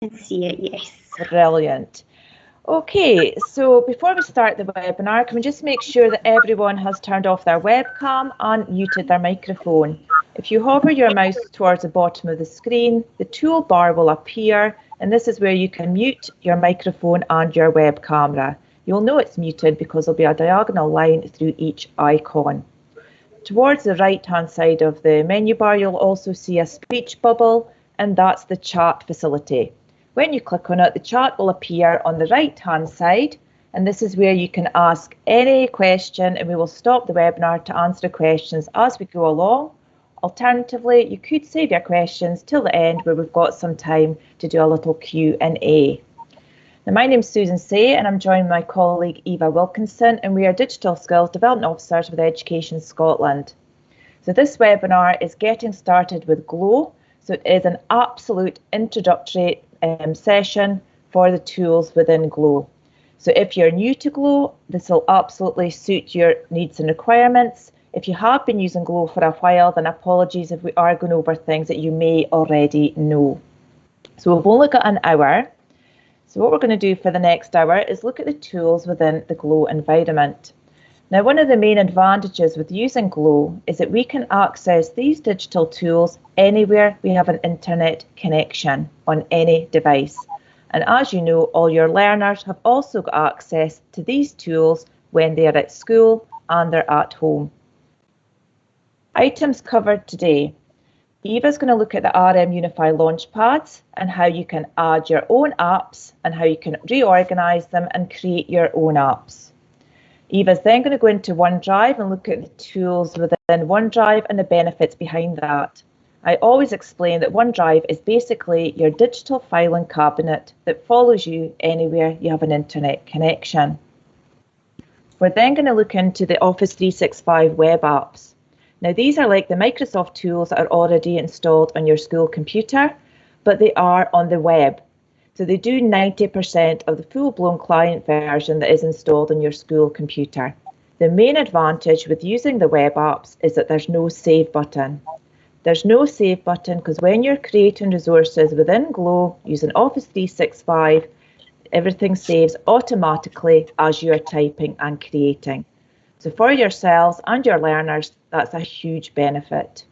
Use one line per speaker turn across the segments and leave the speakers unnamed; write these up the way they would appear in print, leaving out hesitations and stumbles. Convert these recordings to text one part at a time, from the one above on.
can see it, yes.
Brilliant. Okay, so before we start the webinar, can we just make sure that everyone has turned off their webcam and muted their microphone? If you hover your mouse towards the bottom of the screen, the toolbar will appear, and this is where you can mute your microphone and your web camera. You'll know it's muted because there'll be a diagonal line through each icon. Towards the right-hand side of the menu bar, you'll also see a speech bubble, and that's the chat facility. When you click on it, the chat will appear on the right-hand side, and this is where you can ask any question, and we will stop the webinar to answer the questions as we go along. Alternatively, you could save your questions till the end where we've got some time to do a little Q&A. Now, my name's Susan Say, and I'm joined by my colleague Eva Wilkinson, and we are Digital Skills Development Officers with Education Scotland. So this webinar is getting started with Glow. So it is an absolute introductory session for the tools within Glow. So if you're new to Glow, this will absolutely suit your needs and requirements. If you have been using Glow for a while, then apologies if we are going over things that you may already know. So we've only got an hour. So what we're going to do for the next hour is look at the tools within the Glow environment. Now, one of the main advantages with using Glow is that we can access these digital tools anywhere we have an internet connection on any device. And as you know, all your learners have also got access to these tools when they are at school and they're at home. Items covered today. Eva's going to look at the RM Unify Launchpads and how you can add your own apps and how you can reorganize them and create your own apps. Eva's then going to go into OneDrive and look at the tools within OneDrive and the benefits behind that. I always explain that OneDrive is basically your digital filing cabinet that follows you anywhere you have an internet connection. We're then going to look into the Office 365 web apps. Now, these are like the Microsoft tools that are already installed on your school computer, but they are on the web. So they do 90% of the full-blown client version that is installed on your school computer. The main advantage with using the web apps is that there's no save button. There's no save button because when you're creating resources within Glow using Office 365, everything saves automatically as you are typing and creating. So for yourselves and your learners, that's a huge benefit.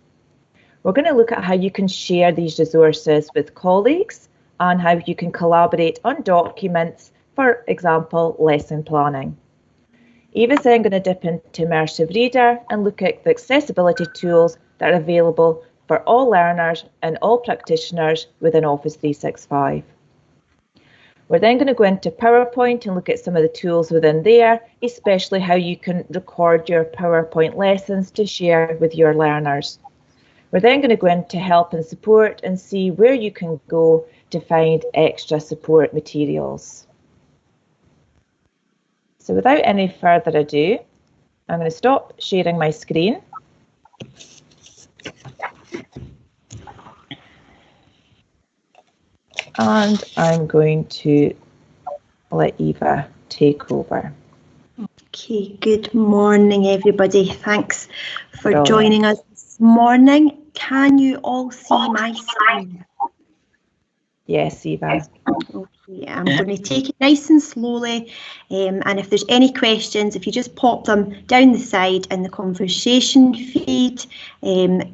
We're going to look at how you can share these resources with colleagues and how you can collaborate on documents, for example, lesson planning. Eva's then going to dip into Immersive Reader and look at the accessibility tools that are available for all learners and all practitioners within Office 365. We're then going to go into PowerPoint and look at some of the tools within there, especially how you can record your PowerPoint lessons to share with your learners. We're then going to go into help and support and see where you can go to find extra support materials. So without any further ado, I'm going to stop sharing my screen. And I'm going to let Eva take over.
Okay, good morning, everybody. Thanks for joining us this morning. Can you all see my screen?
Yes, Eva.
Okay, I'm going to take it nice and slowly, and if there's any questions, if you just pop them down the side in the conversation feed,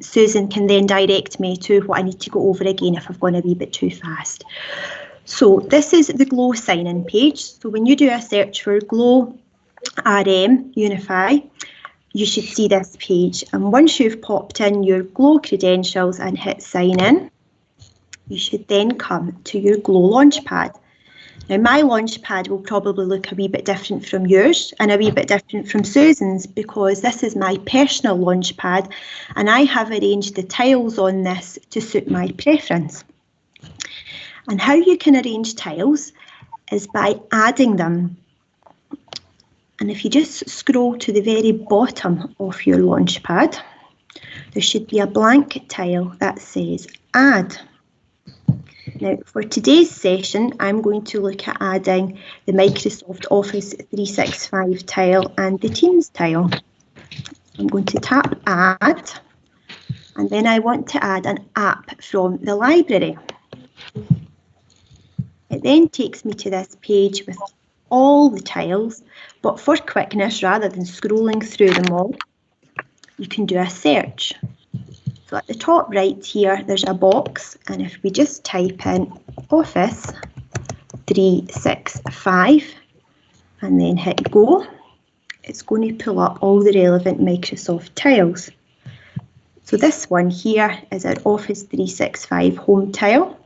Susan can then direct me to what I need to go over again if I've gone a wee bit too fast. So this is the Glow sign-in page. So when you do a search for Glow RM Unify, you should see this page. And once you've popped in your Glow credentials and hit sign in, you should then come to your Glow Launchpad. Now, my Launchpad will probably look a wee bit different from yours and a wee bit different from Susan's because this is my personal Launchpad and I have arranged the tiles on this to suit my preference. And how you can arrange tiles is by adding them. And if you just scroll to the very bottom of your Launchpad, there should be a blank tile that says Add. Now, for today's session, I'm going to look at adding the Microsoft Office 365 tile and the Teams tile. I'm going to tap Add, and then I want to add an app from the library. It then takes me to this page with all the tiles, but for quickness, rather than scrolling through them all, you can do a search. So at the top right here, there's a box, and if we just type in Office 365 and then hit go, it's going to pull up all the relevant Microsoft tiles. So this one here is our Office 365 home tile.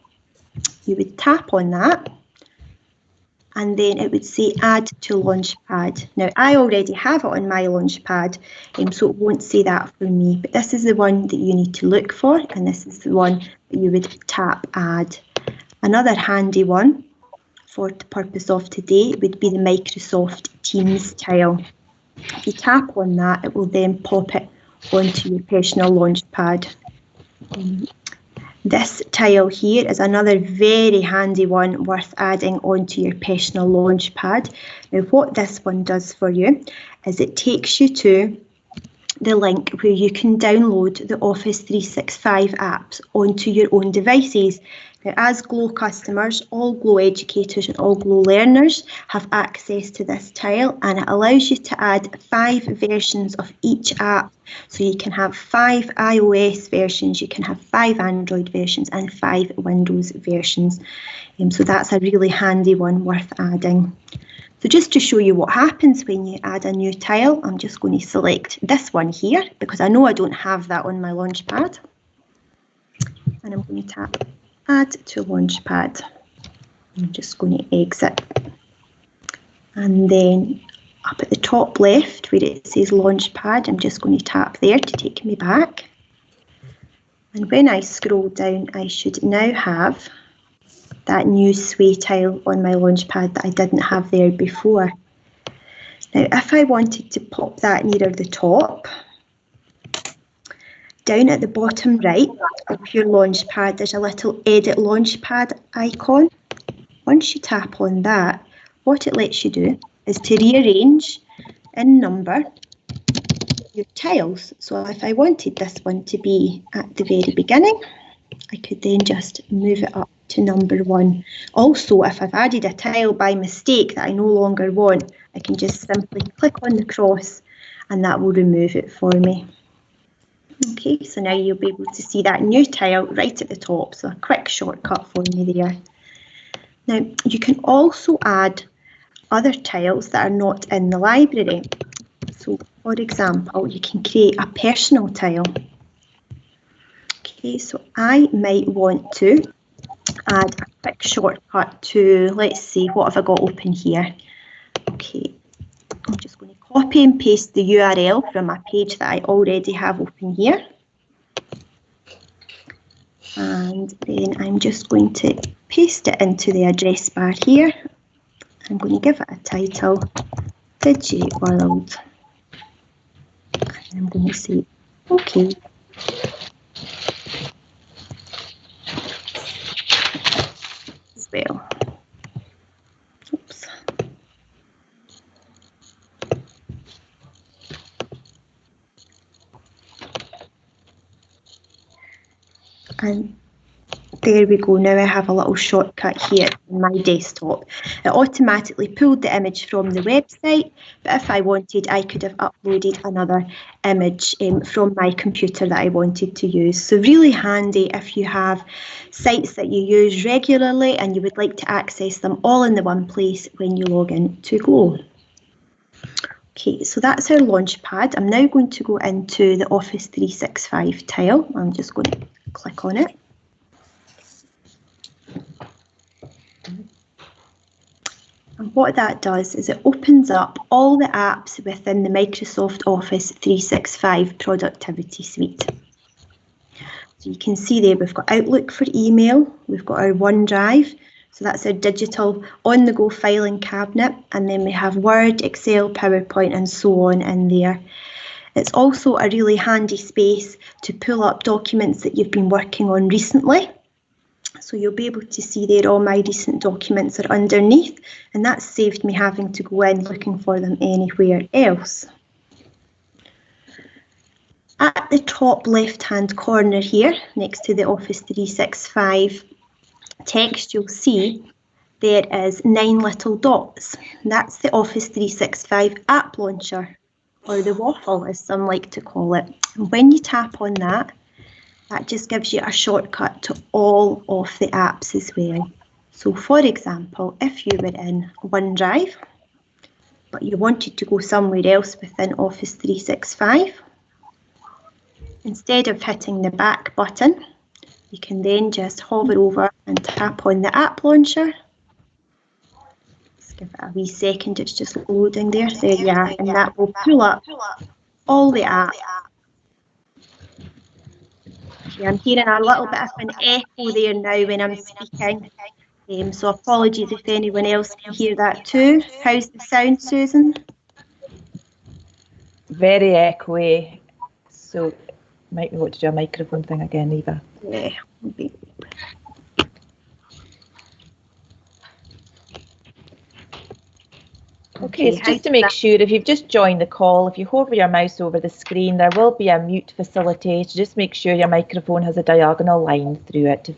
You would tap on that, and then it would say add to Launchpad. Now I already have it on my Launchpad, so it won't say that for me, but this is the one that you need to look for, and this is the one that you would tap add. Another handy one for the purpose of today would be the Microsoft Teams tile. If you tap on that, it will then pop it onto your personal Launchpad. This tile here is another very handy one worth adding onto your personal Launchpad. Now what this one does for you is it takes you to the link where you can download the Office 365 apps onto your own devices. Now, as GLOW customers, all GLOW educators and all GLOW learners have access to this tile, and it allows you to add 5 versions of each app. So you can have 5 iOS versions, you can have 5 Android versions and 5 Windows versions. So that's a really handy one worth adding. So just to show you what happens when you add a new tile, I'm just going to select this one here because I know I don't have that on my Launchpad. And I'm going to tap Add to Launchpad. I'm just going to exit. And then up at the top left where it says Launchpad, I'm just going to tap there to take me back. And when I scroll down, I should now have that new sway tile on my Launchpad that I didn't have there before. Now, if I wanted to pop that nearer the top, down at the bottom right of your Launchpad, there's a little Edit Launchpad icon. Once you tap on that, what it lets you do is to rearrange in number your tiles. So if I wanted this one to be at the very beginning, I could then just move it up to number 1. Also, if I've added a tile by mistake that I no longer want, I can just simply click on the cross and that will remove it for me. Okay, so now you'll be able to see that new tile right at the top, so a quick shortcut for me there. Now, you can also add other tiles that are not in the library. So, for example, you can create a personal tile. Okay, so I might want to add a quick shortcut to, let's see, what have I got open here? Okay, I'm just going to copy and paste the URL from a page that I already have open here. And then I'm just going to paste it into the address bar here. I'm going to give it a title, DigiWorld. And I'm going to say, OK. As well. Oops. And there we go. Now I have a little shortcut here on my desktop. It automatically pulled the image from the website, but if I wanted, I could have uploaded another image from my computer that I wanted to use. So really handy if you have sites that you use regularly and you would like to access them all in the one place when you log in to GLOW. Okay, so that's our Launchpad. I'm now going to go into the Office 365 tile. I'm just going to click on it. And what that does is it opens up all the apps within the Microsoft Office 365 Productivity Suite. So you can see there we've got Outlook for email, we've got our OneDrive, so that's our digital on-the-go filing cabinet, and then we have Word, Excel, PowerPoint and so on in there. It's also a really handy space to pull up documents that you've been working on recently. So you'll be able to see there all my recent documents are underneath, and that's saved me having to go in looking for them anywhere else. At the top left-hand corner here, next to the Office 365 text, you'll see there is 9 little dots. That's the Office 365 app launcher, or the waffle as some like to call it. And when you tap on that, that just gives you a shortcut to all of the apps as well. So for example, if you were in OneDrive, but you wanted to go somewhere else within Office 365, instead of hitting the back button, you can then just hover over and tap on the app launcher. Let's give it a wee second, it's just loading there. There you are, and that will pull up all the apps. Okay, I'm hearing a little bit of an echo there now when I'm speaking. So apologies if anyone else can hear that too. How's the sound, Susan?
Very echoey. So might we want to do a microphone thing again, Eva?
Yeah.
Okay, so just to make sure, if you've just joined the call, if you hover your mouse over the screen, there will be a mute facility. So just make sure your microphone has a diagonal line through it to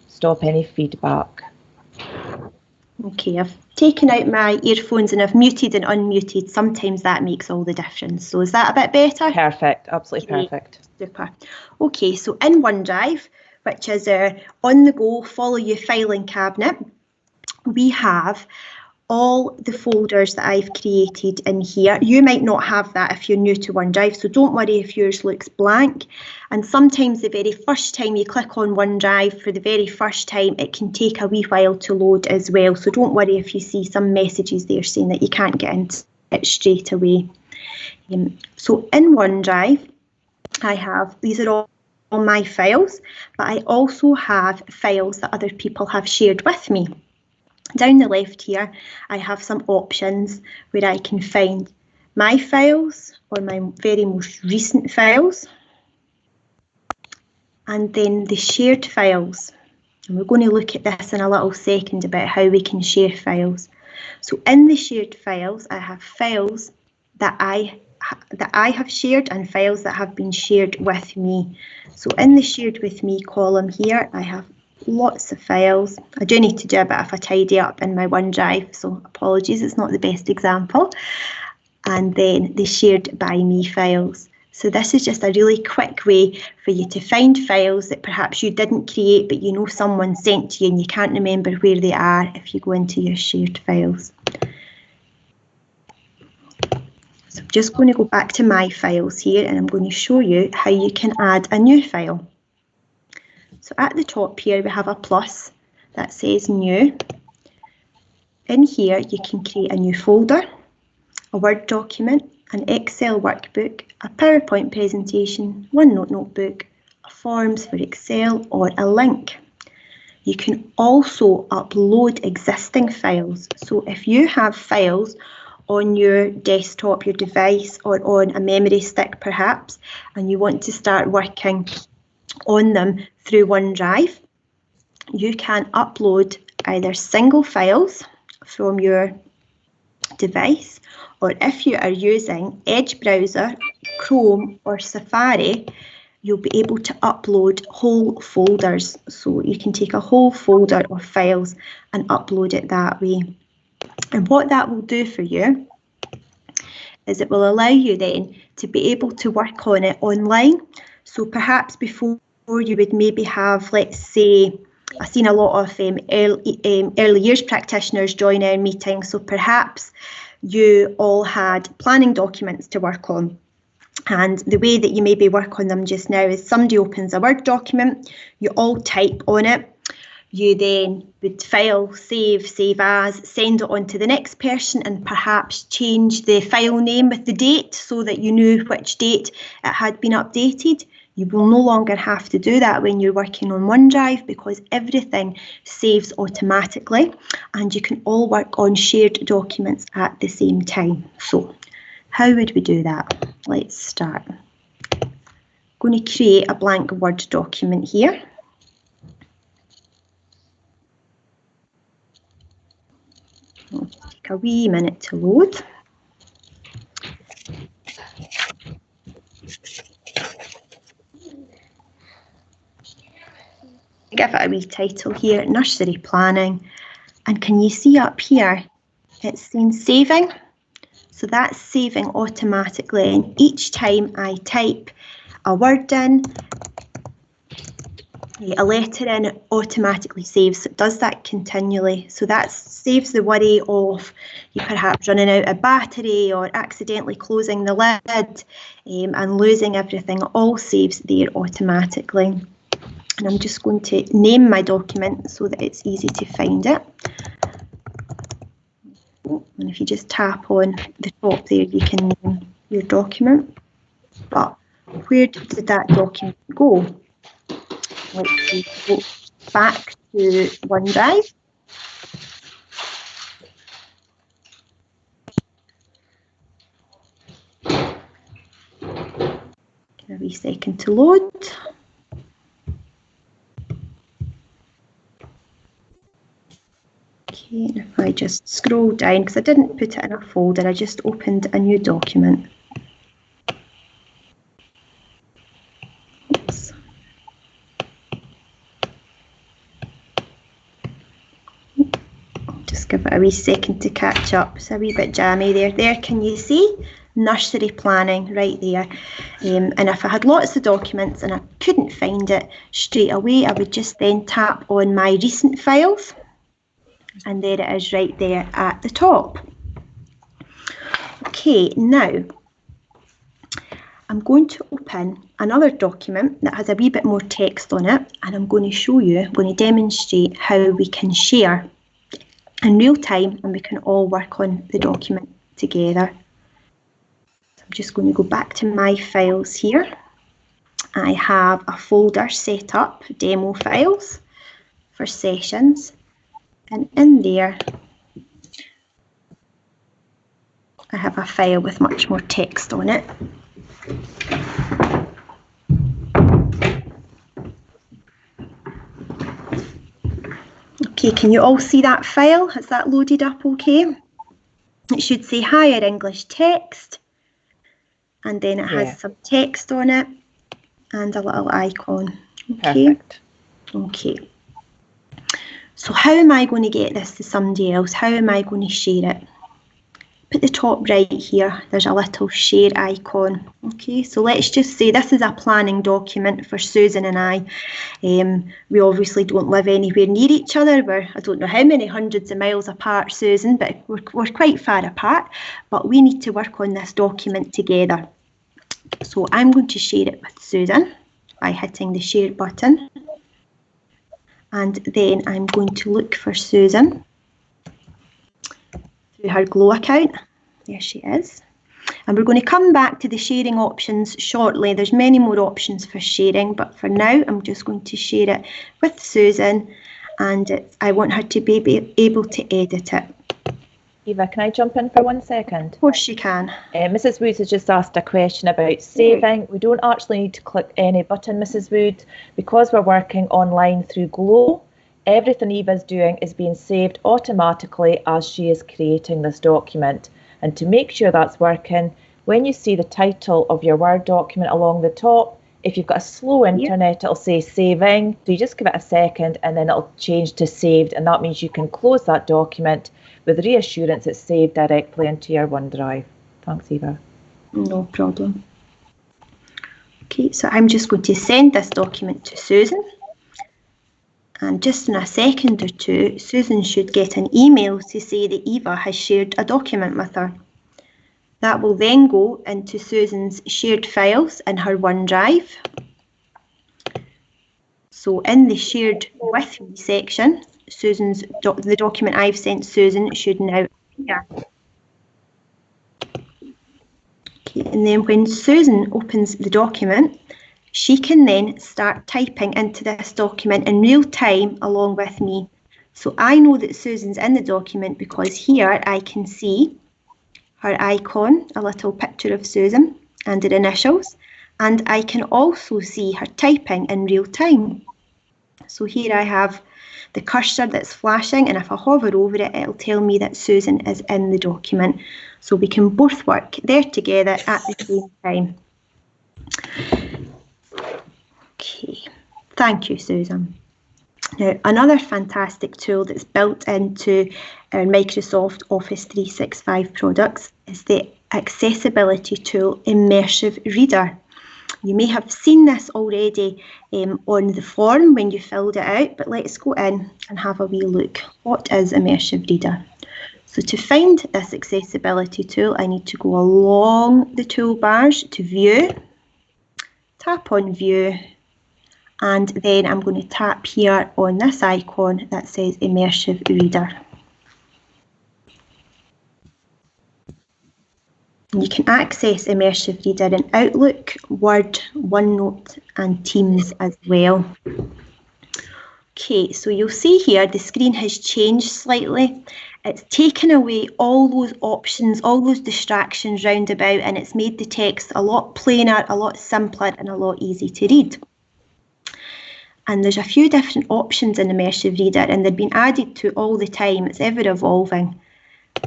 stop any feedback.
Okay, I've taken out my earphones and I've muted and unmuted. Sometimes that makes all the difference. So is that a bit better?
Perfect, absolutely perfect.
Super. Okay, so in OneDrive, which is our on-the-go follow you filing cabinet, we have all the folders that I've created in here. You might not have that if you're new to OneDrive, so don't worry if yours looks blank. And sometimes the very first time you click on OneDrive for the very first time, it can take a wee while to load as well. So don't worry if you see some messages there saying that you can't get into it straight away. So in OneDrive, I have, these are all my files, but I also have files that other people have shared with me. Down the left here, I have some options where I can find my files or my very most recent files, and then the shared files. And we're going to look at this in a little second about how we can share files. So in the shared files, I have files that I have shared and files that have been shared with me. So in the shared with me column here, I have lots of files. I do need to do a bit of a tidy up in my OneDrive, so apologies, it's not the best example. And then the shared by me files. So this is just a really quick way for you to find files that perhaps you didn't create, but you know someone sent to you and you can't remember where they are if you go into your shared files. So I'm just going to go back to my files here and I'm going to show you how you can add a new file. So at the top here we have a plus that says new. In here you can create a new folder, a Word document, an Excel workbook, a PowerPoint presentation, OneNote notebook, a forms for Excel, or a link. You can also upload existing files. So if you have files on your desktop, your device, or on a memory stick perhaps, and you want to start working on them through OneDrive, you can upload either single files from your device, or if you are using Edge browser, Chrome or Safari, you'll be able to upload whole folders. So you can take a whole folder of files and upload it that way. And what that will do for you is it will allow you then to be able to work on it online. So perhaps before you would maybe have, let's say, I've seen a lot of early years practitioners join our meetings, so perhaps you all had planning documents to work on. And the way that you maybe work on them just now is somebody opens a Word document, you all type on it, you then would file, save as, send it on to the next person and perhaps change the file name with the date so that you knew which date it had been updated. You will no longer have to do that when you're working on OneDrive because everything saves automatically and you can all work on shared documents at the same time. So how would we do that? Let's start. I'm going to create a blank Word document here. It'll just take a wee minute to load. Give it a wee title here, Nursery Planning, And can you see up here, it's saying saving. So that's saving automatically. And each time I type a word in, a letter in, it automatically saves. So it does that continually. So that saves the worry of you perhaps running out of battery or accidentally closing the lid and losing everything. It all saves there automatically. And I'm just going to name my document so that it's easy to find it. And if you just tap on the top there, you can name your document. But where did that document go? Let's go back to OneDrive. Give a wee second to load. Okay, and if I just scroll down, because I didn't put it in a folder, I just opened a new document. Oops. Just give it a wee second to catch up. It's a wee bit jammy there. There, can you see? Nursery planning right there. And if I had lots of documents and I couldn't find it straight away, I would just then tap on my recent files. And there it is right there at the top. Okay, now I'm going to open another document that has a wee bit more text on it, and I'm going to show you, I'm going to demonstrate how we can share in real time and we can all work on the document together. So I'm just going to go back to my files here. I have a folder set up, demo files for sessions. And in there, I have a file with much more text on it. Okay, can you all see that file? Has that loaded up okay? It should say Higher English Text, and then it has some text on it and a little icon. Okay.
Perfect.
Okay. So how am I going to get this to somebody else? How am I going to share it? At the top right here, there's a little share icon. Okay, so let's just say this is a planning document for Susan and I. We obviously don't live anywhere near each other. I don't know how many hundreds of miles apart, Susan, but we're quite far apart. But we need to work on this document together. So I'm going to share it with Susan by hitting the share button. And then I'm going to look for Susan through her Glow account. There she is. And we're going to come back to the sharing options shortly. There's many more options for sharing, but for now I'm just going to share it with Susan, and I want her to be able to edit it.
Eva, can I jump in for 1 second?
Of course you can.
Mrs. Wood has just asked a question about saving. We don't actually need to click any button, Mrs. Wood, because we're working online through Glow. Everything Eva's doing is being saved automatically as she is creating this document. And to make sure that's working, when you see the title of your Word document along the top, if you've got a slow internet, it'll say saving. So you just give it a second and then it'll change to saved, and that means you can close that document with reassurance it's saved directly into your OneDrive. Thanks, Eva.
No problem. Okay, so I'm just going to send this document to Susan. And just in a second or two, Susan should get an email to say that Eva has shared a document with her. That will then go into Susan's shared files in her OneDrive. So in the shared with me section, the document I've sent Susan should now appear. Okay, and then when Susan opens the document, she can then start typing into this document in real time along with me. So I know that Susan's in the document because here I can see her icon, a little picture of Susan and her initials, and I can also see her typing in real time. So here I have the cursor that's flashing, and if I hover over it, it'll tell me that Susan is in the document. So we can both work there together at the same time. Okay, thank you, Susan. Now, another fantastic tool that's built into our Microsoft Office 365 products is the accessibility tool Immersive Reader. You may have seen this already on the form when you filled it out, but let's go in and have a wee look. What is Immersive Reader? So to find this accessibility tool, I need to go along the toolbars to View, tap on View, and then I'm going to tap here on this icon that says Immersive Reader. You can access Immersive Reader in Outlook, Word, OneNote and Teams as well. Okay, so you'll see here the screen has changed slightly. It's taken away all those options, all those distractions round about, and it's made the text a lot plainer, a lot simpler and a lot easier to read. And there's a few different options in Immersive Reader, and they've been added to all the time. It's ever evolving.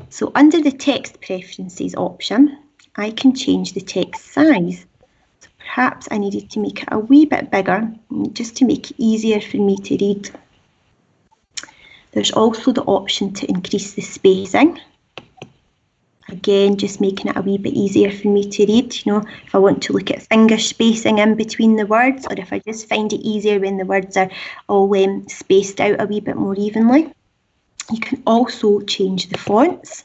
So under the text preferences option, I can change the text size. So perhaps I needed to make it a wee bit bigger, just to make it easier for me to read. There's also the option to increase the spacing. Again, just making it a wee bit easier for me to read. You know, if I want to look at finger spacing in between the words, or if I just find it easier when the words are all spaced out a wee bit more evenly. You can also change the fonts,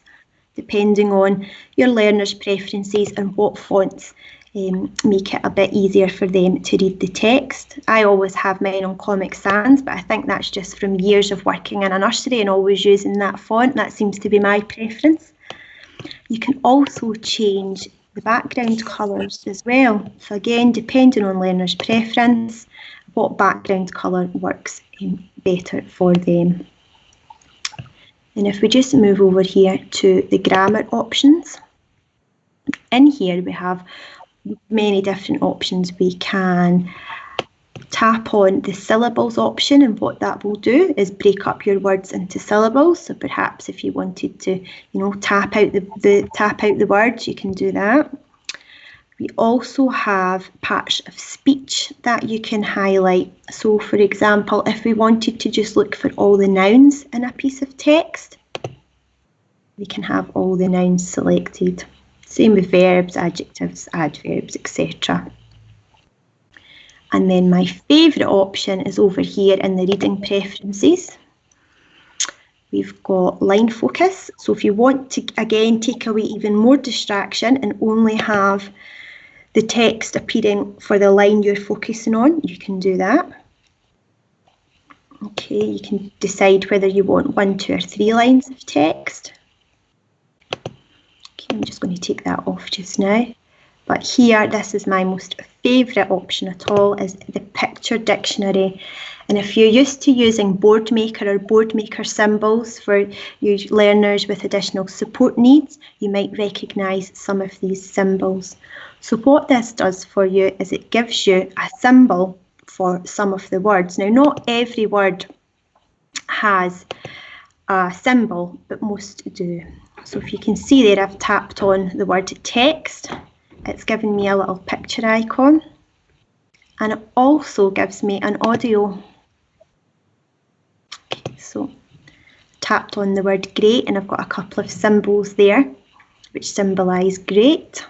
depending on your learners' preferences and what fonts make it a bit easier for them to read the text. I always have mine on Comic Sans, but I think that's just from years of working in a nursery and always using that font. That seems to be my preference. You can also change the background colours as well. So again, depending on learners' preference, what background colour works better for them. And if we just move over here to the grammar options, in here we have many different options. We can tap on the syllables option, and what that will do is break up your words into syllables. So perhaps if you wanted to, you know, tap out the words, you can do that. We also have parts of speech that you can highlight. So for example, if we wanted to just look for all the nouns in a piece of text, we can have all the nouns selected. Same with verbs, adjectives, adverbs, etc. And then my favourite option is over here in the reading preferences. We've got line focus. So if you want to, again, take away even more distraction and only have the text appearing for the line you're focusing on, you can do that. Okay, you can decide whether you want 1, 2 or 3 lines of text. Okay, I'm just going to take that off just now. But here, this is my most favourite option at all, is the picture dictionary. And if you're used to using BoardMaker or BoardMaker symbols for you learners with additional support needs, you might recognise some of these symbols. So what this does for you is it gives you a symbol for some of the words. Now, not every word has a symbol, but most do. So if you can see there, I've tapped on the word text. It's given me a little picture icon, and it also gives me an audio. Okay, so tapped on the word great, and I've got a couple of symbols there which symbolise great.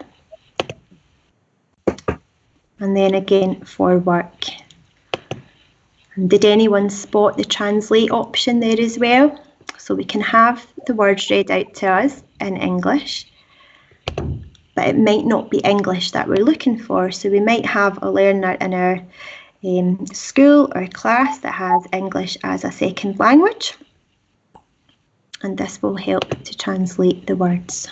And then again for work. And did anyone spot the translate option there as well? So we can have the words read out to us in English, but it might not be English that we're looking for. So we might have a learner in our school or class that has English as a second language, and this will help to translate the words.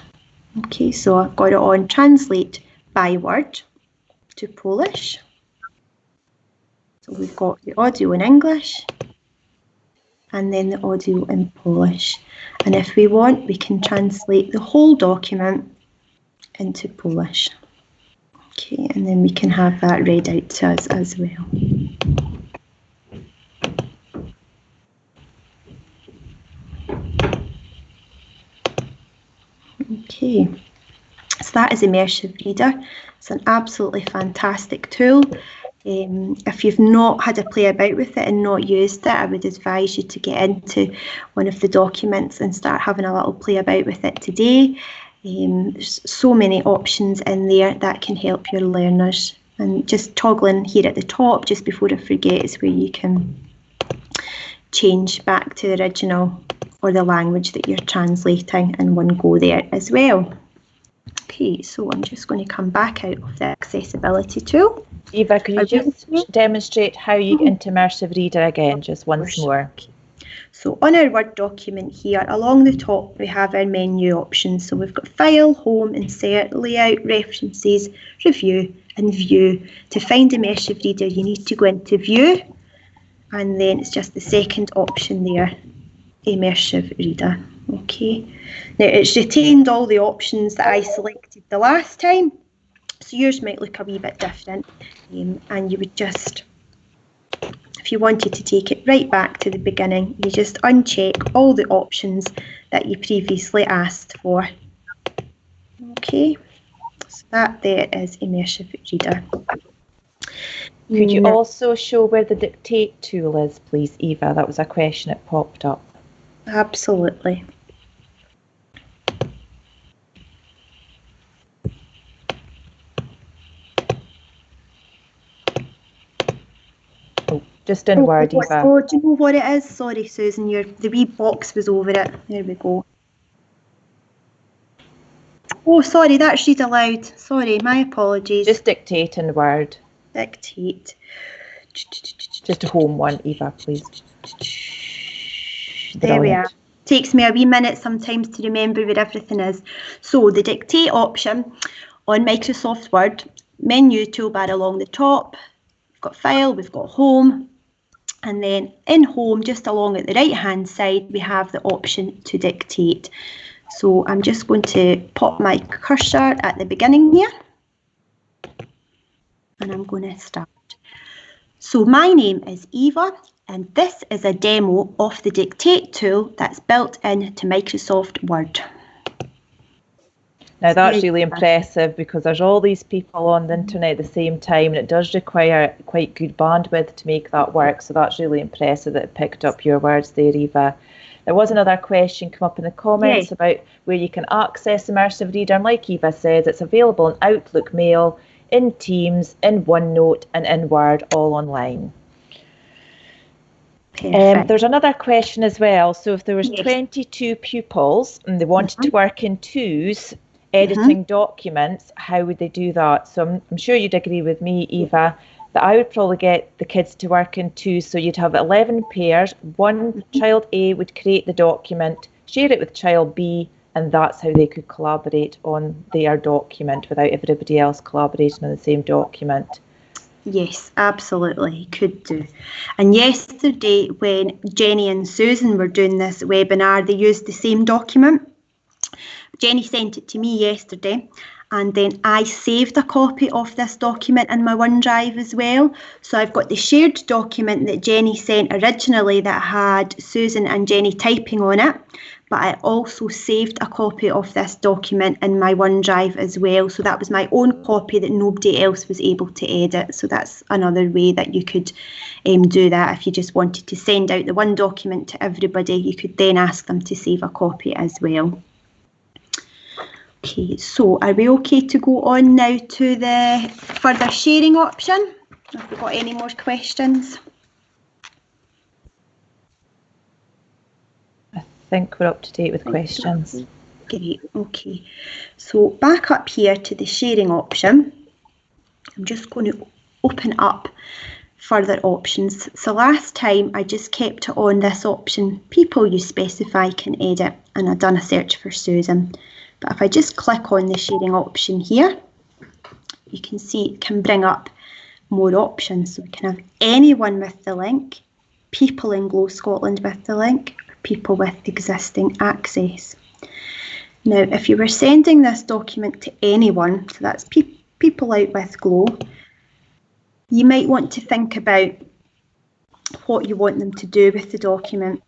Okay, so I've got it on translate by word to Polish. So we've got the audio in English and then the audio in Polish. And if we want, we can translate the whole document into Polish. Okay, and then we can have that read out to us as well. Okay, so that is Immersive Reader. It's an absolutely fantastic tool. If you've not had a play about with it and not used it, I would advise you to get into one of the documents and start having a little play about with it today. There's so many options in there that can help your learners. And just toggling here at the top, just before I forget, is where you can change back to the original or the language that you're translating in one go there as well. Okay, so I'm just going to come back out of the accessibility tool.
Eva, could you just demonstrate how you get into Immersive Reader again, just once more?
So on our Word document here, along the top, we have our menu options. So we've got File, Home, Insert, Layout, References, Review, and View. To find Immersive Reader, you need to go into View, and then it's just the second option there, Immersive Reader. Okay, now it's retained all the options that I selected the last time, so yours might look a wee bit different, and you would just, if you wanted to take it right back to the beginning, you just uncheck all the options that you previously asked for. Okay, so that there is Immersive Reader.
Could you also show where the dictate tool is, please, Eva? That was a question that popped up.
Absolutely.
Oh, just in Word, Eva.
Oh, do you know what it is? Sorry, Susan, the wee box was over it. There we go. Oh, sorry, that's read aloud. Sorry, my apologies.
Just dictate in Word.
Dictate.
Just a home one, Eva, please.
There we are. Takes me a wee minute sometimes to remember where everything is. So the dictate option on Microsoft Word, menu toolbar along the top, we've got File, we've got Home, and then in Home, just along at the right hand side, we have the option to dictate. So I'm just going to pop my cursor at the beginning here, and I'm going to start. So my name is Eva, and this is a demo of the dictate tool that's built into Microsoft Word.
Now that's really impressive, because there's all these people on the internet at the same time, and it does require quite good bandwidth to make that work. So that's really impressive that it picked up your words there, Eva. There was another question come up in the comments about where you can access Immersive Reader. And like Eva says, it's available in Outlook Mail, in Teams, in OneNote, and in Word, all online. There's another question as well. So if there was 22 pupils and they wanted to work in twos, editing documents, how would they do that? So I'm sure you'd agree with me, Eva, that I would probably get the kids to work in twos. So you'd have 11 pairs. One child A would create the document, share it with child B, and that's how they could collaborate on their document without everybody else collaborating on the same document.
Yes, absolutely, could do. And yesterday when Jenny and Susan were doing this webinar, they used the same document. Jenny sent it to me yesterday, and then I saved a copy of this document in my OneDrive as well. So I've got the shared document that Jenny sent originally that had Susan and Jenny typing on it, but I also saved a copy of this document in my OneDrive as well. So that was my own copy that nobody else was able to edit. So that's another way that you could do that. If you just wanted to send out the one document to everybody, you could then ask them to save a copy as well. Okay, so are we okay to go on now to the further sharing option? Have we got any more questions?
I think we're up to date with questions.
Great, okay. So back up here to the sharing option. I'm just going to open up further options. So last time I just kept it on this option, people you specify can edit, and I've done a search for Susan. But if I just click on the sharing option here, you can see it can bring up more options. So we can have anyone with the link, people in Glow Scotland with the link, or people with existing access. Now, if you were sending this document to anyone, so that's people out with Glow, you might want to think about what you want them to do with the document.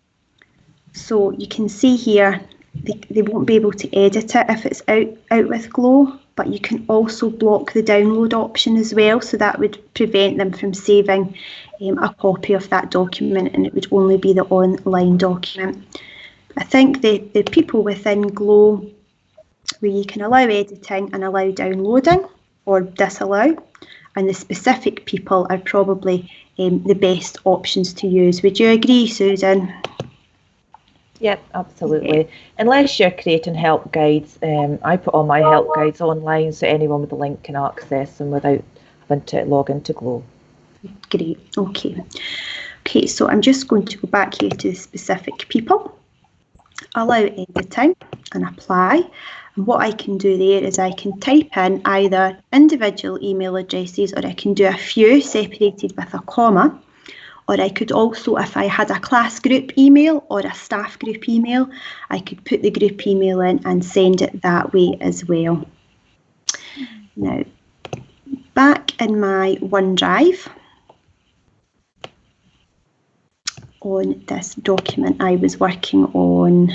So you can see here, they won't be able to edit it if it's out with Glow. but you can also block the download option as well, so that would prevent them from saving a copy of that document, and it would only be the online document. I think the people within Glow, where you can allow editing and allow downloading or disallow, and the specific people are probably the best options to use. Would you agree, Susan?
Yep, absolutely. Yeah. Unless you're creating help guides, I put all my help guides online so anyone with a link can access them without having to log into Glow.
Great, okay. Okay, so I'm just going to go back here to the specific people, allow editing and apply. And what I can do there is I can type in either individual email addresses, or I can do a few separated with a comma. Or I could also, if I had a class group email or a staff group email, I could put the group email in and send it that way as well. Now, back in my OneDrive, on this document I was working on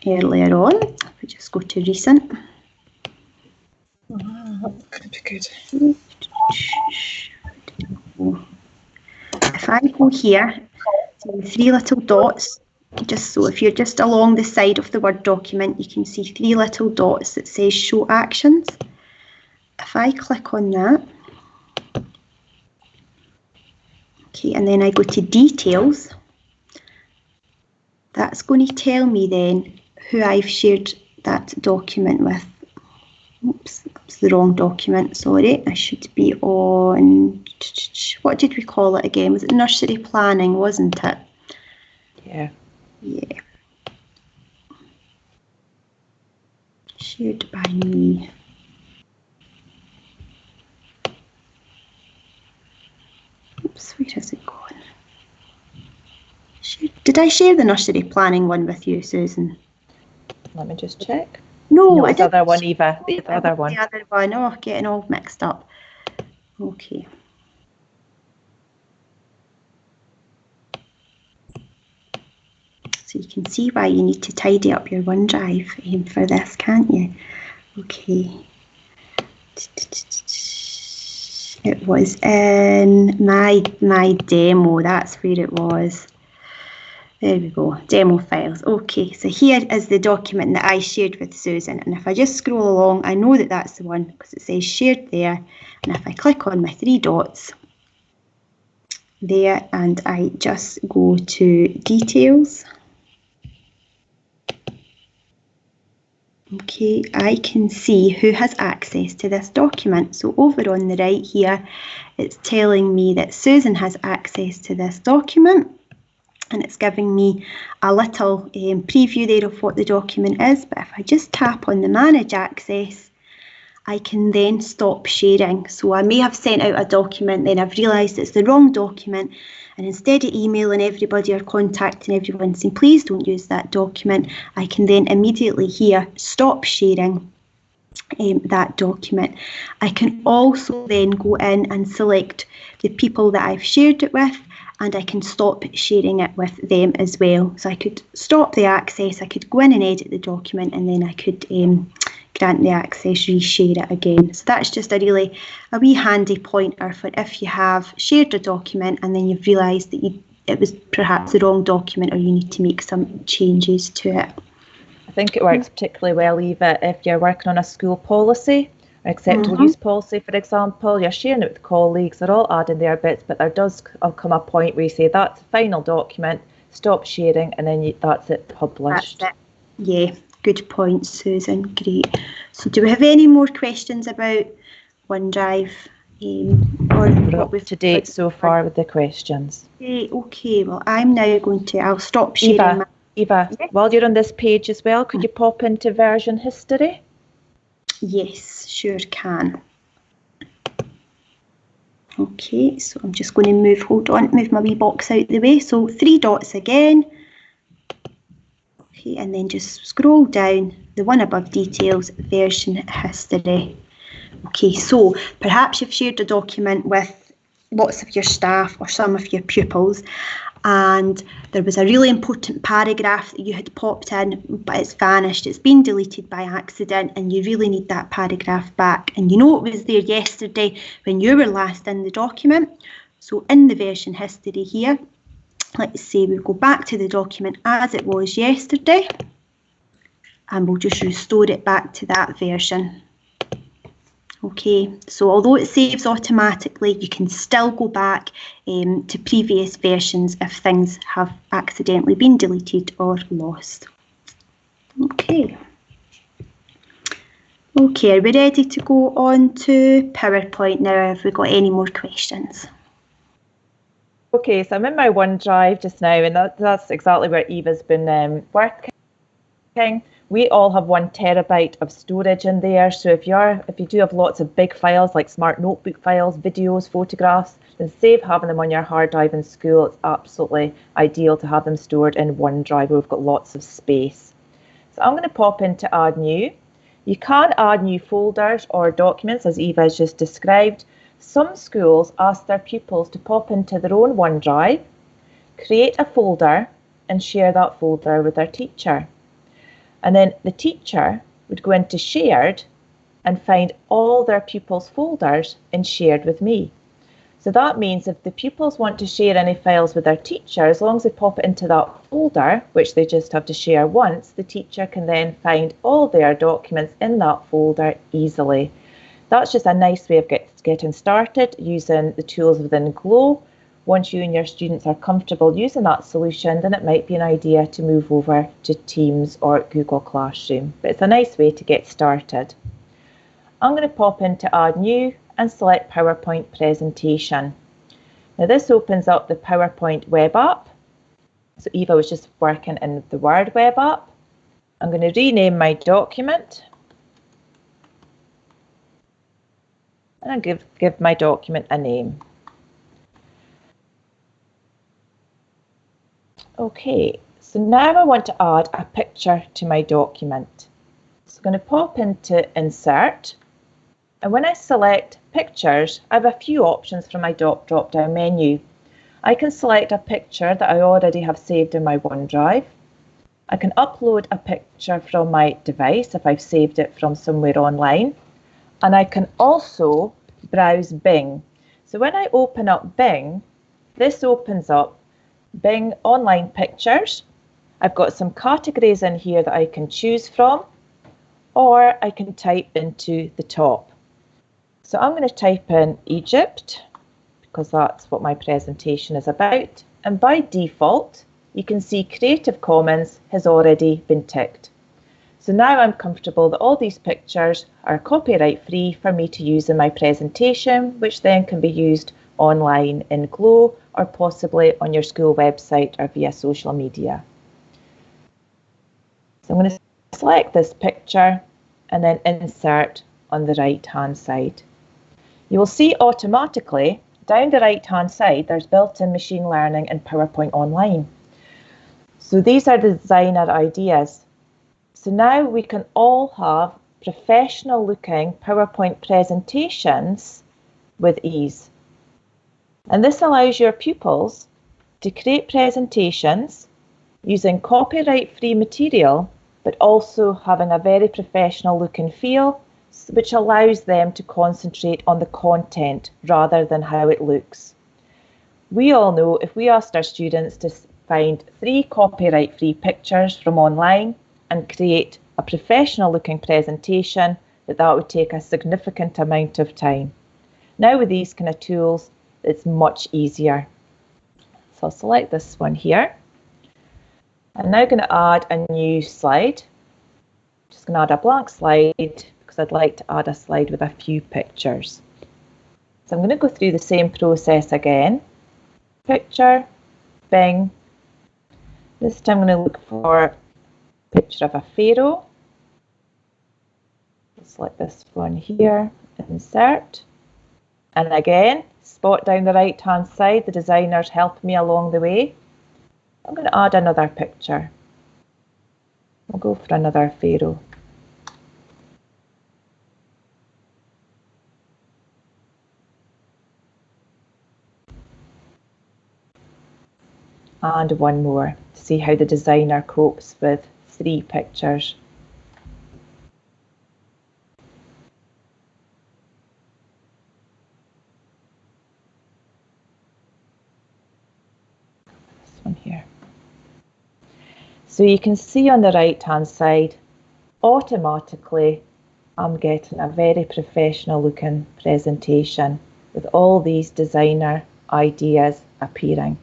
earlier on, if we just go to recent.
Good.
If I go here to the three little dots, just so if you're just along the side of the Word document, you can see three little dots that says Show Actions. If I click on that, okay, and then I go to Details, that's going to tell me then who I've shared that document with. Oops, that's the wrong document, sorry. I should be on, what did we call it again? Was it nursery planning, wasn't it?
Yeah.
Yeah. Shared by me. Oops, where has it gone? Did I share the nursery planning one with you, Susan?
Let me just check.
No, I
didn't.
The other one,
Eva. The other one.
The other one. Oh, getting all mixed up. Okay. So you can see why you need to tidy up your OneDrive for this, can't you? Okay. It was in my demo. That's where it was. There we go, demo files. Okay, so here is the document that I shared with Susan, and if I just scroll along, I know that that's the one because it says shared there, and if I click on my three dots there and I just go to Details, okay, I can see who has access to this document. So over on the right here, it's telling me that Susan has access to this document. And it's giving me a little preview there of what the document is. But if I just tap on the Manage Access, I can then stop sharing. So I may have sent out a document, then I've realised it's the wrong document. And instead of emailing everybody or contacting everyone saying, please don't use that document, I can then immediately here stop sharing that document. I can also then go in and select the people that I've shared it with, and I can stop sharing it with them as well. So I could stop the access, I could go in and edit the document, and then I could grant the access, reshare it again. So that's just a wee handy pointer for if you have shared a document and then you've realised that it was perhaps the wrong document or you need to make some changes to it.
I think it works particularly well, Eva, if you're working on a school policy, or acceptable use policy, for example. You're sharing it with colleagues, they're all adding their bits, but there does come a point where you say that's the final document, stop sharing, and then that's it published.
That's it. Yeah, good point, Susan. Great. So do we have any more questions about OneDrive? Or
we're up to date so far with the questions.
Okay, well, I'm now I'll stop sharing.
Eva, yes. While you're on this page as well, could you pop into version history?
Yes, sure can. Okay, so I'm just going to move my wee box out the way. So three dots again. Okay, and then just scroll down, the one above Details, version history. Okay, so perhaps you've shared a document with lots of your staff or some of your pupils, and there was a really important paragraph that you had popped in, but it's vanished, it's been deleted by accident, and you really need that paragraph back. And you know it was there yesterday when you were last in the document. So in the version history here, let's say we go back to the document as it was yesterday, and we'll just restore it back to that version. Okay, so although it saves automatically, you can still go back to previous versions if things have accidentally been deleted or lost. Okay. Okay, are we ready to go on to PowerPoint now? Have we got any more questions?
Okay, so I'm in my OneDrive just now, and that's exactly where Eva's been working. We all have 1 terabyte of storage in there, so if you do have lots of big files like smart notebook files, videos, photographs, then save having them on your hard drive in school. It's absolutely ideal to have them stored in OneDrive where we've got lots of space. So I'm going to pop into Add New. You can add new folders or documents as Eva has just described. Some schools ask their pupils to pop into their own OneDrive, create a folder and share that folder with their teacher. And then the teacher would go into Shared and find all their pupils' folders in Shared with Me. So that means if the pupils want to share any files with their teacher, as long as they pop it into that folder, which they just have to share once, the teacher can then find all their documents in that folder easily. That's just a nice way of getting started using the tools within Glow. Once you and your students are comfortable using that solution, then it might be an idea to move over to Teams or Google Classroom. But it's a nice way to get started. I'm going to pop into Add New and select PowerPoint Presentation. Now this opens up the PowerPoint web app. So Eva was just working in the Word web app. I'm going to rename my document. And I'll give my document a name. Okay, so now I want to add a picture to my document. So I'm going to pop into Insert, and when I select Pictures, I have a few options from my drop-down menu. I can select a picture that I already have saved in my OneDrive. I can upload a picture from my device if I've saved it from somewhere online, and I can also browse Bing. So when I open up Bing, this opens up Bing Online Pictures. I've got some categories in here that I can choose from, or I can type into the top. So I'm going to type in Egypt because that's what my presentation is about. And by default, you can see Creative Commons has already been ticked. So now I'm comfortable that all these pictures are copyright free for me to use in my presentation, which then can be used online in Glow or possibly on your school website or via social media. So I'm going to select this picture and then insert on the right hand side. You will see automatically down the right hand side there's built-in machine learning in PowerPoint Online. So these are the designer ideas. So now we can all have professional looking PowerPoint presentations with ease. And this allows your pupils to create presentations using copyright-free material, but also having a very professional look and feel, which allows them to concentrate on the content rather than how it looks. We all know if we asked our students to find 3 copyright-free pictures from online and create a professional-looking presentation, that would take a significant amount of time. Now with these kind of tools, it's much easier. So I'll select this one here. I'm now going to add a new slide. Just going to add a blank slide because I'd like to add a slide with a few pictures. So I'm going to go through the same process again. Picture, Bing. This time I'm going to look for a picture of a pharaoh. Select this one here, insert. And again, spot down the right hand side, the designers helped me along the way. I'm going to add another picture. We'll go for another pharaoh. and one more to see how the designer copes with 3 pictures. This one here. So you can see on the right hand side, automatically I'm getting a very professional looking presentation with all these designer ideas appearing.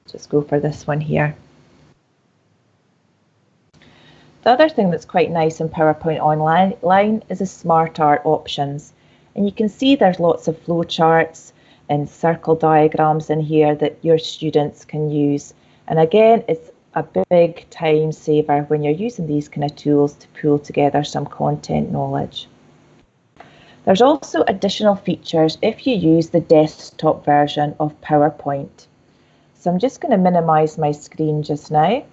Just go for this one here. The other thing that's quite nice in PowerPoint Online is the SmartArt options. And you can see there's lots of flowcharts and circle diagrams in here that your students can use. And again, it's a big time saver when you're using these kind of tools to pull together some content knowledge. There's also additional features if you use the desktop version of PowerPoint. So I'm just going to minimize my screen just now. I'm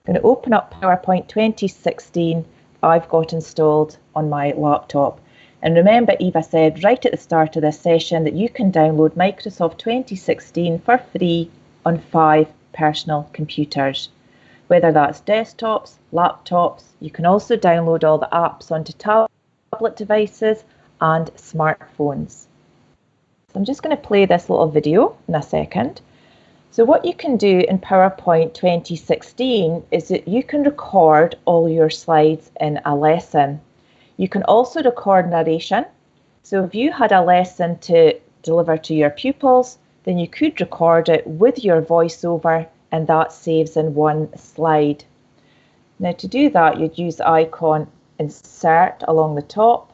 going to open up PowerPoint 2016 I've got installed on my laptop. And remember, Eva said right at the start of this session that you can download Microsoft 2016 for free on 5 personal computers. Whether that's desktops, laptops, you can also download all the apps onto tablet devices and smartphones. So I'm just going to play this little video in a second. So what you can do in PowerPoint 2016 is that you can record all your slides in a lesson. You can also record narration. So if you had a lesson to deliver to your pupils, then you could record it with your voiceover and that saves in one slide. Now to do that, you'd use the icon Insert along the top,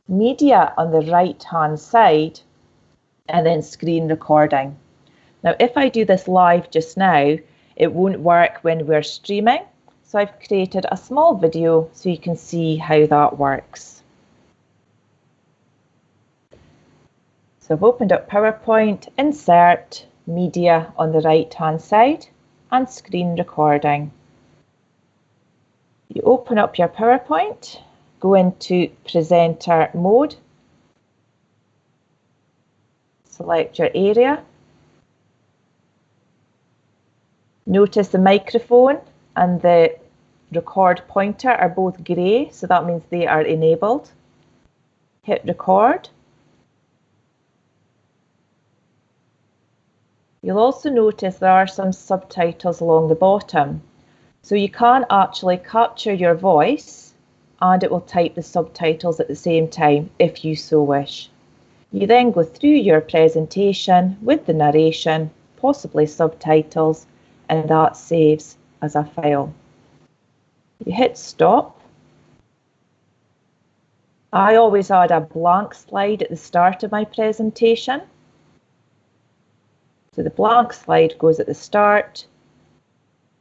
Media on the right hand side, and then Screen Recording. Now if I do this live just now, it won't work when we're streaming. So I've created a small video so you can see how that works. So I've opened up PowerPoint, Insert, Media on the right hand side, and Screen Recording. You open up your PowerPoint, go into Presenter mode, select your area. Notice the microphone and the record pointer are both grey, so that means they are enabled. Hit record. You'll also notice there are some subtitles along the bottom. So you can actually capture your voice and it will type the subtitles at the same time if you so wish. You then go through your presentation with the narration, possibly subtitles, and that saves as a file. You hit stop. I always add a blank slide at the start of my presentation. So the blank slide goes at the start,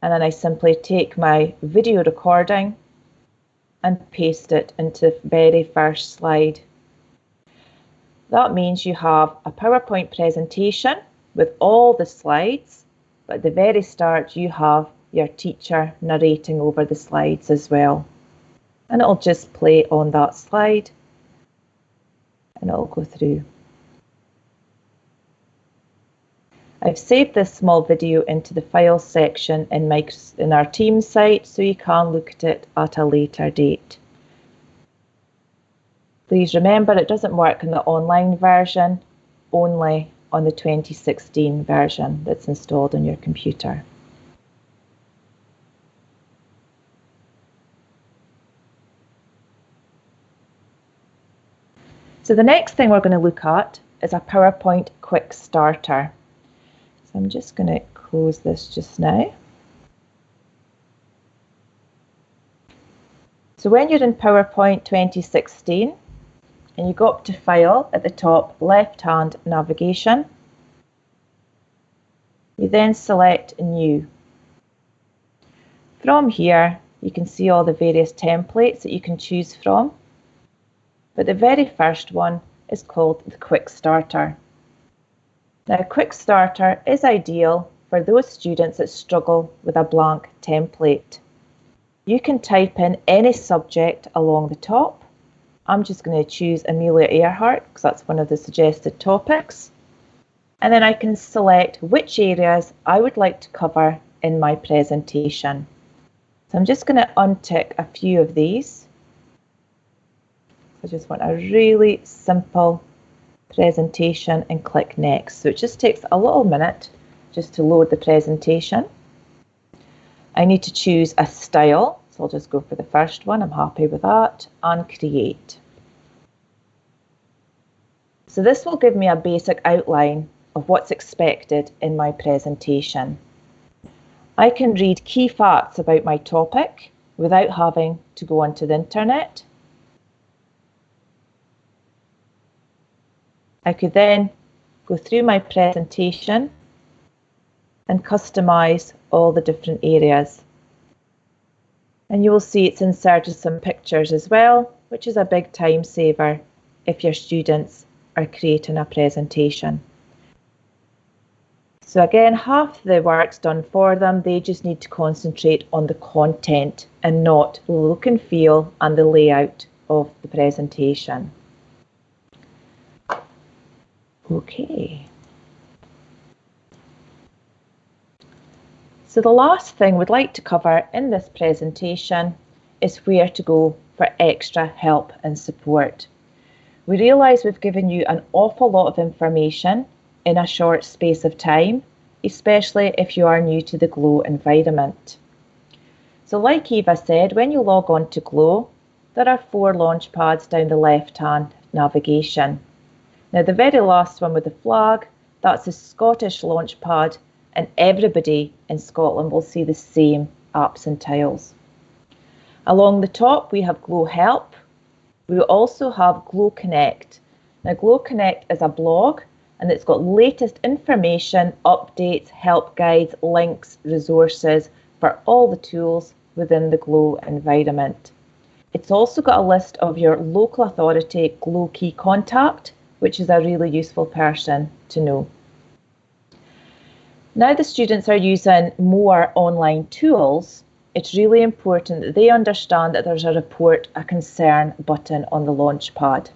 and then I simply take my video recording and paste it into the very first slide. That means you have a PowerPoint presentation with all the slides, but at the very start you have your teacher narrating over the slides as well. And it'll just play on that slide and it'll go through. I've saved this small video into the Files section in our Teams site so you can look at it at a later date. Please remember it doesn't work in the online version, only on the 2016 version that's installed on your computer. So the next thing we're going to look at is a PowerPoint Quick Starter. So I'm just going to close this just now. So when you're in PowerPoint 2016 and you go up to File at the top left-hand navigation, you then select New. From here, you can see all the various templates that you can choose from, but the very first one is called the Quick Starter. Now, Quick Starter is ideal for those students that struggle with a blank template. You can type in any subject along the top. I'm just going to choose Amelia Earhart because that's one of the suggested topics. And then I can select which areas I would like to cover in my presentation. So I'm just going to untick a few of these. I just want a really simple presentation and click next. So it just takes a little minute just to load the presentation. I need to choose a style, so I'll just go for the first one. I'm happy with that, and create. So this will give me a basic outline of what's expected in my presentation. I can read key facts about my topic without having to go onto the internet. I could then go through my presentation and customize all the different areas. And you will see it's inserted some pictures as well, which is a big time saver if your students are creating a presentation. So again, half the work's done for them. They just need to concentrate on the content and not the look and feel and the layout of the presentation. Okay. So the last thing we'd like to cover in this presentation is where to go for extra help and support. We realise we've given you an awful lot of information in a short space of time, especially if you are new to the Glow environment. So like Eva said, when you log on to Glow, there are 4 launch pads down the left-hand navigation. Now the very last one with the flag, that's the Scottish launch pad, and everybody in Scotland will see the same apps and tiles. Along the top we have Glow Help. We also have Glow Connect. Now Glow Connect is a blog and it's got latest information, updates, help guides, links, resources for all the tools within the Glow environment. It's also got a list of your local authority Glow key contact, which is a really useful person to know. Now the students are using more online tools, it's really important that they understand that there's a report a concern button on the launch pad.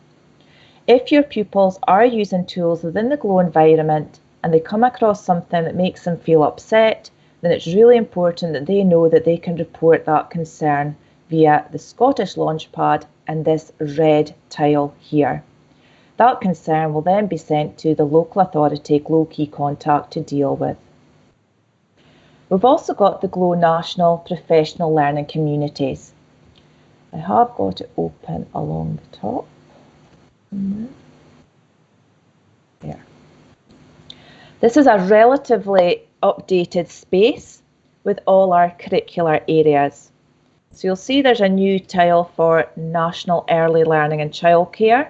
If your pupils are using tools within the Glow environment and they come across something that makes them feel upset, then it's really important that they know that they can report that concern via the Scottish launch pad and this red tile here. That concern will then be sent to the local authority Glow key contact to deal with. We've also got the Glow National Professional Learning Communities. I have got it open along the top. There. This is a relatively updated space with all our curricular areas. So you'll see there's a new tile for National Early Learning and Childcare,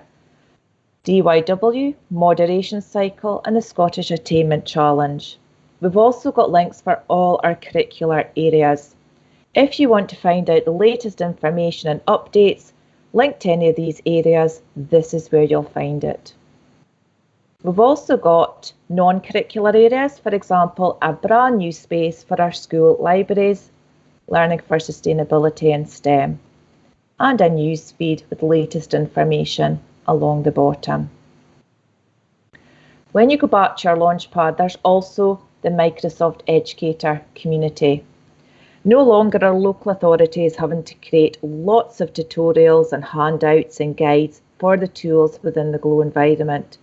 DYW, Moderation Cycle and the Scottish Attainment Challenge. We've also got links for all our curricular areas. If you want to find out the latest information and updates linked to any of these areas, this is where you'll find it. We've also got non-curricular areas, for example, a brand new space for our school libraries, Learning for Sustainability and STEM, and a news feed with the latest information along the bottom. When you go back to your Launchpad, there's also the Microsoft Educator community. No longer are local authorities having to create lots of tutorials and handouts and guides for the tools within the Glow environment.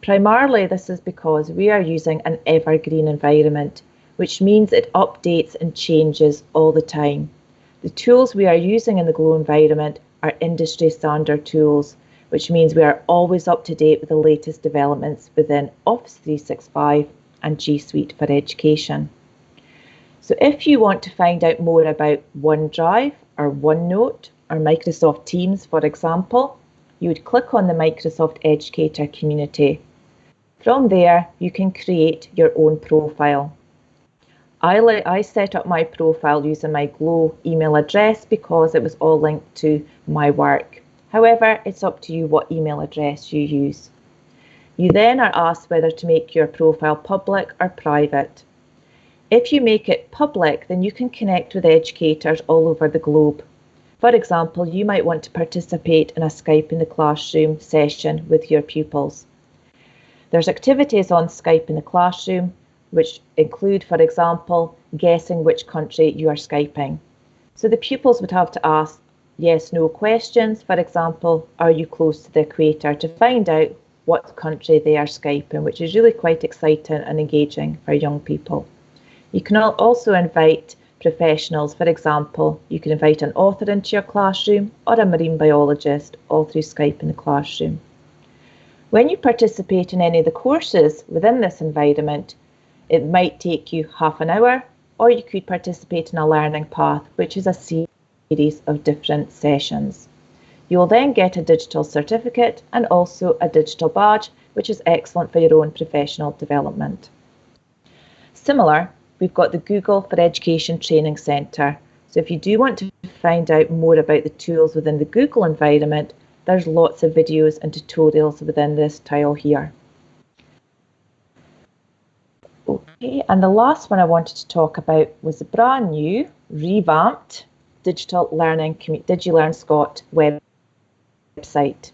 Primarily, this is because we are using an evergreen environment, which means it updates and changes all the time. The tools we are using in the Glow environment are industry standard tools, which means we are always up to date with the latest developments within Office 365 and G Suite for Education. So if you want to find out more about OneDrive or OneNote or Microsoft Teams, for example, you would click on the Microsoft Educator community. From there, you can create your own profile. I set up my profile using my Glow email address because it was all linked to my work. However, it's up to you what email address you use. You then are asked whether to make your profile public or private. If you make it public, then you can connect with educators all over the globe. For example, you might want to participate in a Skype in the Classroom session with your pupils. There's activities on Skype in the Classroom, which include, for example, guessing which country you are Skyping. So the pupils would have to ask yes/no questions. For example, are you close to the equator, to find out what country they are Skyping, which is really quite exciting and engaging for young people. You can also invite professionals. For example, you can invite an author into your classroom or a marine biologist, all through Skype in the Classroom. When you participate in any of the courses within this environment, it might take you half an hour, or you could participate in a learning path, which is a series of different sessions. You will then get a digital certificate and also a digital badge, which is excellent for your own professional development. Similar, we've got the Google for Education Training Centre. So if you do want to find out more about the tools within the Google environment, there's lots of videos and tutorials within this tile here. Okay, and the last one I wanted to talk about was the brand new, revamped Digital Learning DigiLearn Scott website.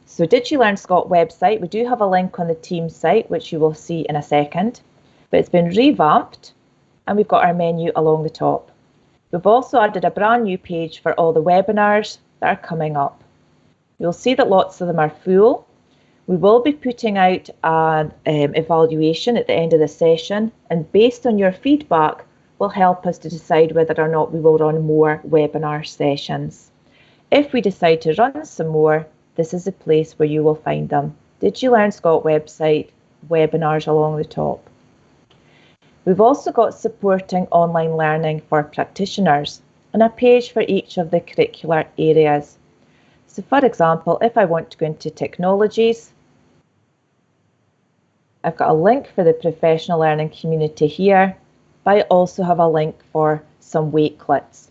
So DigiLearn Scott website, we do have a link on the team site, which you will see in a second, but it's been revamped and we've got our menu along the top. We've also added a brand new page for all the webinars that are coming up. You'll see that lots of them are full. We will be putting out an evaluation at the end of the session, and based on your feedback will help us to decide whether or not we will run more webinar sessions. If we decide to run some more, this is the place where you will find them. DigiLearn Scott website, webinars along the top. We've also got supporting online learning for practitioners and a page for each of the curricular areas. So for example, if I want to go into technologies, I've got a link for the professional learning community here, but I also have a link for some Wakelets.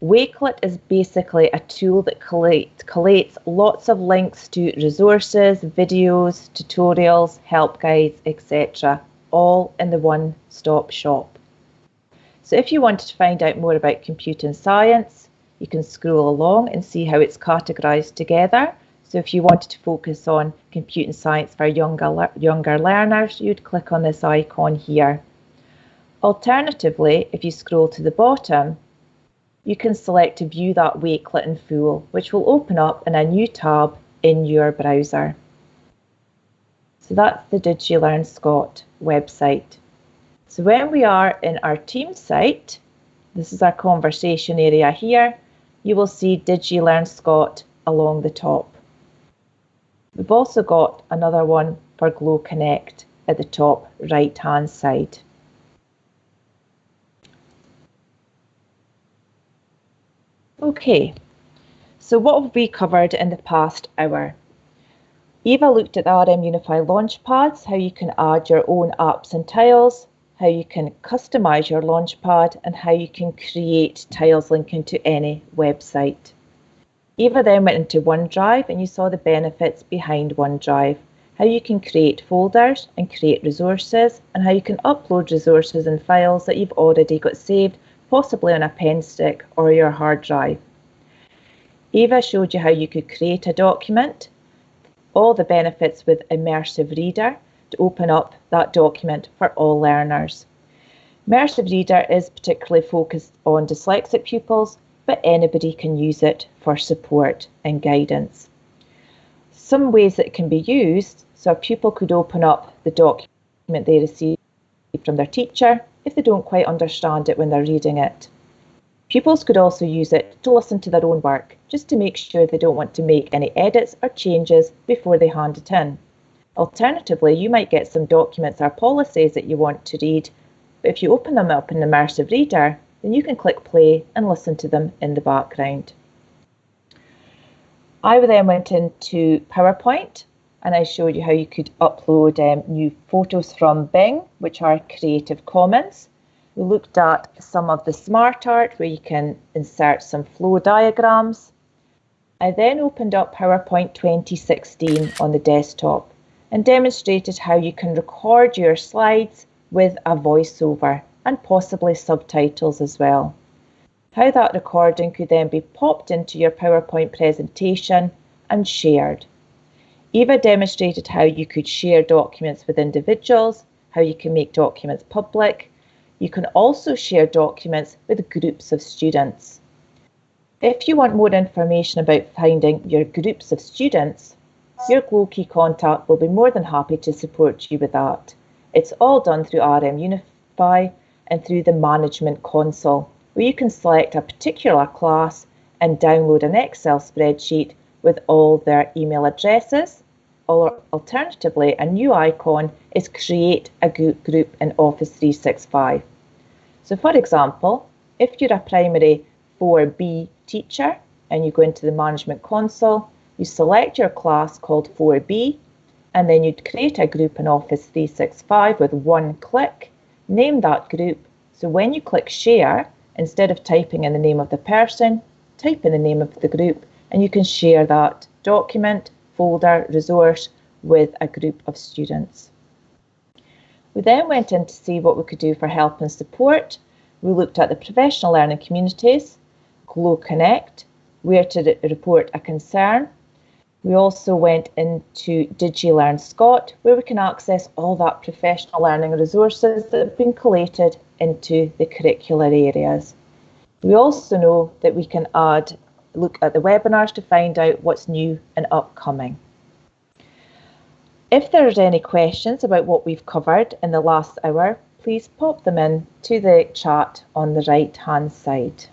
Wakelet is basically a tool that collates lots of links to resources, videos, tutorials, help guides, etc., all in the one-stop shop. So if you wanted to find out more about computing science, you can scroll along and see how it's categorised together. So if you wanted to focus on computing science for younger learners, you'd click on this icon here. Alternatively, if you scroll to the bottom, you can select to view that Wakelet in full, which will open up in a new tab in your browser. So that's the DigiLearn Scott website. So when we are in our team site, this is our conversation area here, you will see DigiLearn Scott along the top. We've also got another one for Glow Connect at the top right hand side. Okay, so what have we covered in the past hour? Eva looked at the RM Unify Launchpads, how you can add your own apps and tiles, how you can customize your Launchpad, and how you can create tiles linking to any website. Eva then went into OneDrive and you saw the benefits behind OneDrive, how you can create folders and create resources, and how you can upload resources and files that you've already got saved, possibly on a pen stick or your hard drive. Eva showed you how you could create a document, all the benefits with Immersive Reader to open up that document for all learners. Immersive Reader is particularly focused on dyslexic pupils, but anybody can use it for support and guidance. Some ways that it can be used, so a pupil could open up the document they received from their teacher if they don't quite understand it when they're reading it. Pupils could also use it to listen to their own work, just to make sure they don't want to make any edits or changes before they hand it in. Alternatively, you might get some documents or policies that you want to read, but if you open them up in Immersive Reader, then you can click play and listen to them in the background. I then went into PowerPoint and I showed you how you could upload new photos from Bing, which are Creative Commons. We looked at some of the SmartArt where you can insert some flow diagrams. I then opened up PowerPoint 2016 on the desktop and demonstrated how you can record your slides with a voiceover and possibly subtitles as well. How that recording could then be popped into your PowerPoint presentation and shared. Eva demonstrated how you could share documents with individuals, how you can make documents public. You can also share documents with groups of students. If you want more information about finding your groups of students, your Glowkey contact will be more than happy to support you with that. It's all done through RM Unify and through the Management Console, where you can select a particular class and download an Excel spreadsheet with all their email addresses, or alternatively, a new icon is Create a Group in Office 365. So for example, if you're a primary 4B teacher and you go into the Management Console, you select your class called 4B, and then you'd create a group in Office 365 with one click, name that group. So when you click Share, instead of typing in the name of the person, type in the name of the group, and you can share that document, folder, resource with a group of students. We then went in to see what we could do for help and support. We looked at the professional learning communities, Glow Connect, where to report a concern. We also went into DigiLearn Scott, where we can access all that professional learning resources that have been collated into the curricular areas. We also know that we can look at the webinars to find out what's new and upcoming. If there's any questions about what we've covered in the last hour, please pop them in to the chat on the right-hand side.